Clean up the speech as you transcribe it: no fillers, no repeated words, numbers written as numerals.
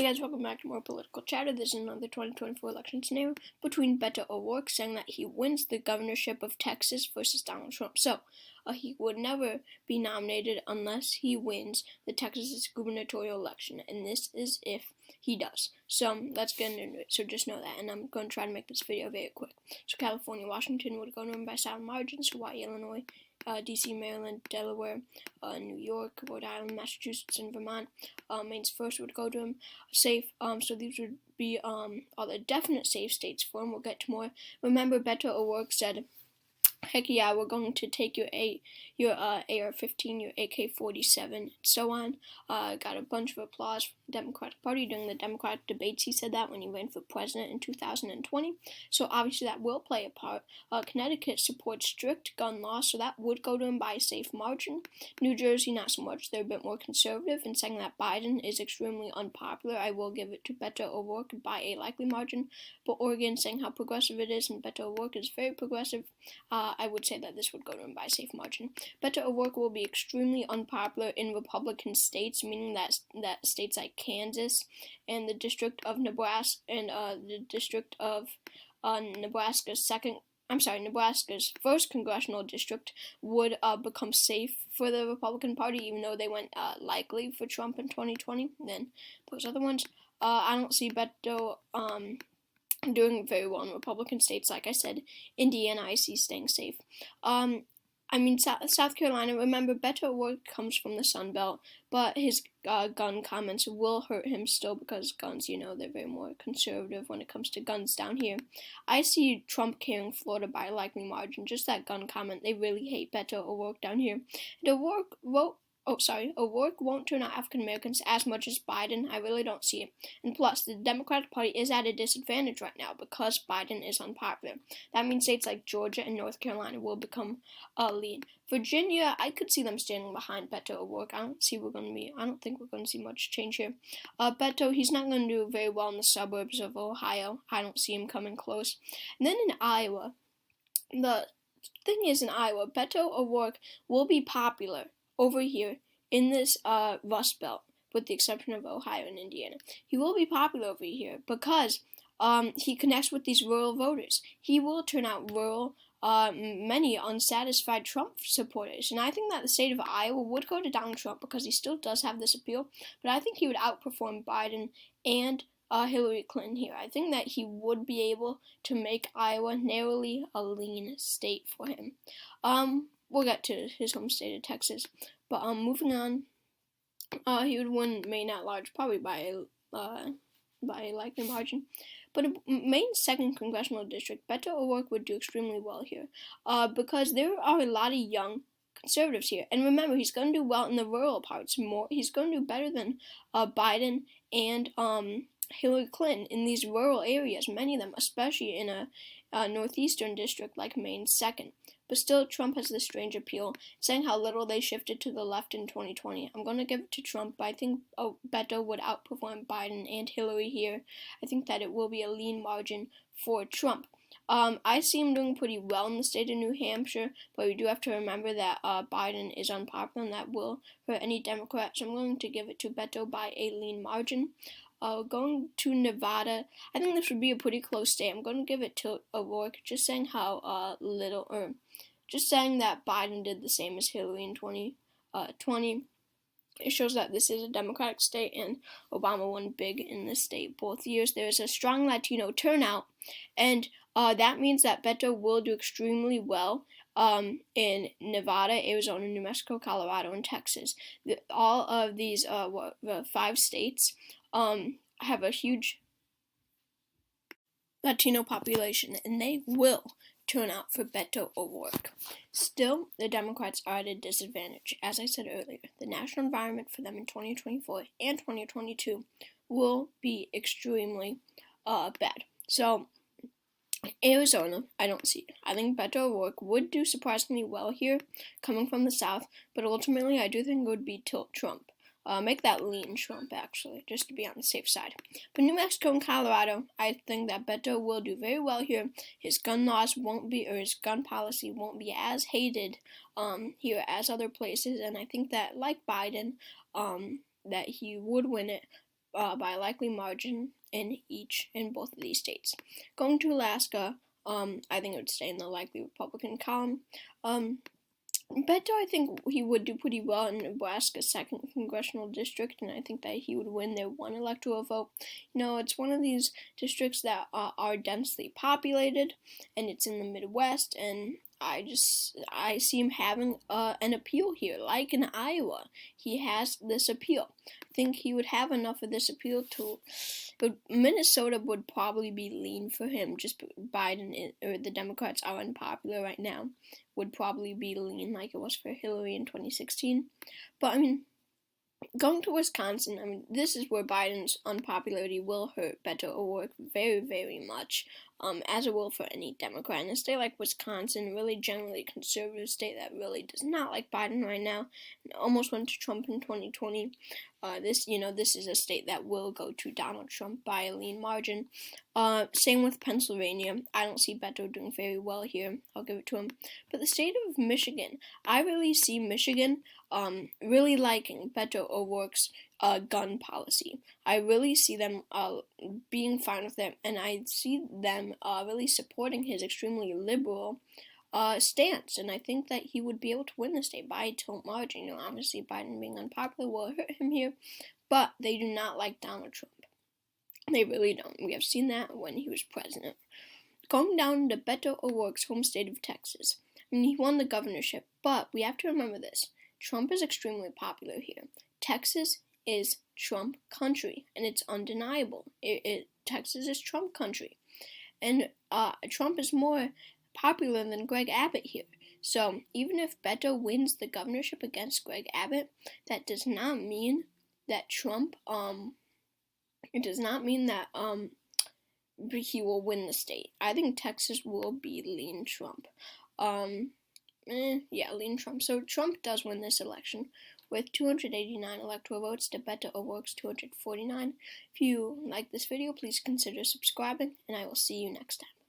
Hey guys, welcome back to more political chatter. This is another 2024 election scenario between Beto O'Rourke saying that he wins the governorship of Texas versus Donald Trump. So, he would never be nominated unless he wins the Texas gubernatorial election, and this is if he does. So, let's get into it. So, just know that, and I'm going to try to make this video very quick. So, California, Washington would go to him by silent margins. Hawaii, Illinois, D.C., Maryland, Delaware, New York, Rhode Island, Massachusetts, and Vermont. Maine's first would go to him. Safe. So these would be all the definite safe states for him. We'll get to more. Remember, Beto O'Rourke said, "Heck yeah, we're going to take your AR-15, your AK-47, and so on." Got a bunch of applause from the Democratic Party during the Democratic debates. He said that when he ran for president in 2020. So obviously that will play a part. Connecticut supports strict gun laws, so that would go to him by a safe margin. New Jersey, not so much. They're a bit more conservative in saying that Biden is extremely unpopular. I will give it to Beto O'Rourke by a likely margin. But Oregon, saying how progressive it is, and Beto O'Rourke is very progressive. I would say that this would go to him by a safe margin. Beto O'Rourke will be extremely unpopular in Republican states, meaning that states like Kansas and the District of Nebraska and the District of Nebraska's first congressional district would become safe for the Republican Party, even though they went likely for Trump in 2020 than those other ones. I don't see Beto doing very well in Republican states. Like I said, Indiana I see staying safe. South Carolina, remember, Beto O'Rourke comes from the Sun Belt, but his gun comments will hurt him still because guns, they're very more conservative when it comes to guns down here. I see Trump carrying Florida by a likely margin. Just that gun comment, they really hate Beto O'Rourke down here. And O'Rourke won't turn out African Americans as much as Biden. I really don't see it. And plus, the Democratic Party is at a disadvantage right now because Biden is unpopular. That means states like Georgia and North Carolina will become a lead. Virginia, I could see them standing behind Beto O'Rourke. I don't think we're going to see much change here. Beto, he's not going to do very well in the suburbs of Ohio. I don't see him coming close. And then in Iowa, the thing is, in Iowa, Beto O'Rourke will be popular over here in this Rust Belt, with the exception of Ohio and Indiana. He will be popular over here because he connects with these rural voters. He will turn out rural, many unsatisfied Trump supporters. And I think that the state of Iowa would go to Donald Trump because he still does have this appeal, but I think he would outperform Biden and Hillary Clinton here. I think that he would be able to make Iowa narrowly a lean state for him. We'll get to his home state of Texas. But moving on, he would win Maine at large, probably by a likely margin. But in Maine's second congressional district, Beto O'Rourke would do extremely well here, because there are a lot of young conservatives here. And remember, he's going to do well in the rural parts more. He's going to do better than Biden and Hillary Clinton in these rural areas, many of them, especially in a northeastern district like Maine's second. But still, Trump has this strange appeal, saying how little they shifted to the left in 2020. I'm going to give it to Trump, but I think Beto would outperform Biden and Hillary here. I think that it will be a lean margin for Trump. I see him doing pretty well in the state of New Hampshire, but we do have to remember that Biden is unpopular, and that will hurt any Democrat. So I'm going to give it to Beto by a lean margin. Going to Nevada, I think this would be a pretty close state. I'm going to give it to O'Rourke, just saying how just saying that Biden did the same as Hillary in 2020. It shows that this is a Democratic state, and Obama won big in this state both years. There's a strong Latino turnout, and that means that Beto will do extremely well in Nevada, Arizona, New Mexico, Colorado, and Texas. All of these the 5 states have a huge Latino population, and they will turn out for Beto O'Rourke. Still, the Democrats are at a disadvantage. As I said earlier, the national environment for them in 2024 and 2022 will be extremely bad. So, Arizona, I don't see it. I think Beto O'Rourke would do surprisingly well here, coming from the South, but ultimately I do think it would be tilt Trump. Make that lean Trump, actually, just to be on the safe side. But New Mexico and Colorado, I think that Beto will do very well here. His gun laws his gun policy won't be as hated here as other places, and I think that, like Biden, that he would win it by a likely margin in both of these states. Going to Alaska, I think it would stay in the likely Republican column. Beto, I think he would do pretty well in Nebraska's 2nd congressional district, and I think that he would win their 1 electoral vote. It's one of these districts that are densely populated, and it's in the Midwest, and I see him having an appeal here, like in Iowa. He has this appeal. I think he would have enough of this appeal but Minnesota would probably be lean for him. Just Biden or the Democrats are unpopular right now. Would probably be lean like it was for Hillary in 2016. But going to Wisconsin, this is where Biden's unpopularity will hurt Beto O'Rourke very, very much, as it will for any Democrat. In a state like Wisconsin, really generally conservative state that really does not like Biden right now, and almost went to Trump in 2020. This is a state that will go to Donald Trump by a lean margin. Same with Pennsylvania. I don't see Beto doing very well here. I'll give it to him. But the state of Michigan, I really see Michigan really liking Beto O'Rourke's gun policy. I really see them being fine with it, and I see them really supporting his extremely liberal stance, and I think that he would be able to win the state by a tilt margin. Obviously Biden being unpopular will hurt him here, but they do not like Donald Trump. They really don't. We have seen that when he was president. Going down to Beto O'Rourke's home state of Texas. He won the governorship, but we have to remember this. Trump is extremely popular here. Texas is Trump country, and it's undeniable. Texas is Trump country, and Trump is more popular than Greg Abbott here. So even if Beto wins the governorship against Greg Abbott, that does not mean that Trump it does not mean that he will win the state. I think Texas will be lean Trump. Lean Trump. So Trump does win this election with 289 electoral votes to Beto O'Rourke's 249. If you like this video, please consider subscribing, and I will see you next time.